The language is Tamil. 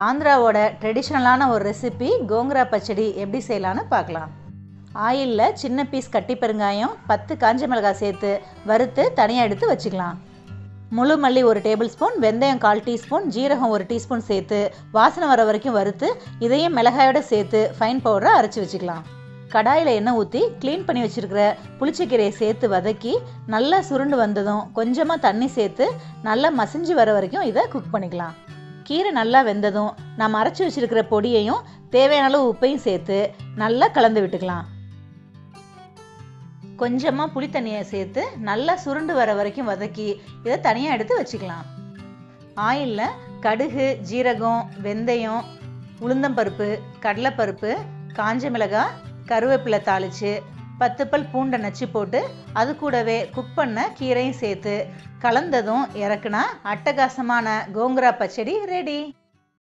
ஆந்திராவோட ட்ரெடிஷ்னலான ஒரு ரெசிபி கோங்கரா பச்சடி எப்படி செய்யலான்னு பார்க்கலாம். ஆயிலில் சின்ன பீஸ் கட்டி பெருங்காயம் 10 காஞ்ச மிளகாய் சேர்த்து வறுத்து தனியாக எடுத்து வச்சுக்கலாம். முழு மல்லி 1 டேபிள் ஸ்பூன், வெந்தயம் 1/4 டீஸ்பூன், ஜீரகம் 1 டீஸ்பூன் சேர்த்து வாசனை வர வரைக்கும் வறுத்து இதையும் மிளகாயோடு சேர்த்து ஃபைன் பவுடரை அரைச்சி வச்சுக்கலாம். கடாயில் எண்ணெய் ஊற்றி க்ளீன் பண்ணி வச்சுருக்கிற புளிச்சக்கீரையை சேர்த்து வதக்கி நல்லா சுருண்டு வந்ததும் கொஞ்சமாக தண்ணி சேர்த்து நல்லா மசிஞ்சு வர வரைக்கும் இதை குக் பண்ணிக்கலாம். கீரை நல்லா வெந்ததும் நம்ம அரைச்சி வச்சுருக்கிற பொடியையும் தேவையான அளவு உப்பையும் சேர்த்து நல்லா கலந்து விட்டுக்கலாம். கொஞ்சமாக புளி தண்ணியை சேர்த்து நல்லா சுருண்டு வர வரைக்கும் வதக்கி இதை தனியாக எடுத்து வச்சுக்கலாம். ஆயிலில் கடுகு, ஜீரகம், வெந்தயம், உளுந்தம்பருப்பு, கடலைப்பருப்பு, காஞ்ச மிளகாய், கருவேப்பிலை தாளித்து 10 பல் பூண்டை நச்சு போட்டு அது கூடவே குக் பண்ண கீரையும் சேர்த்து கலந்ததும் இறக்குனா அட்டகாசமான கோங்கரா பச்சடி ரெடி.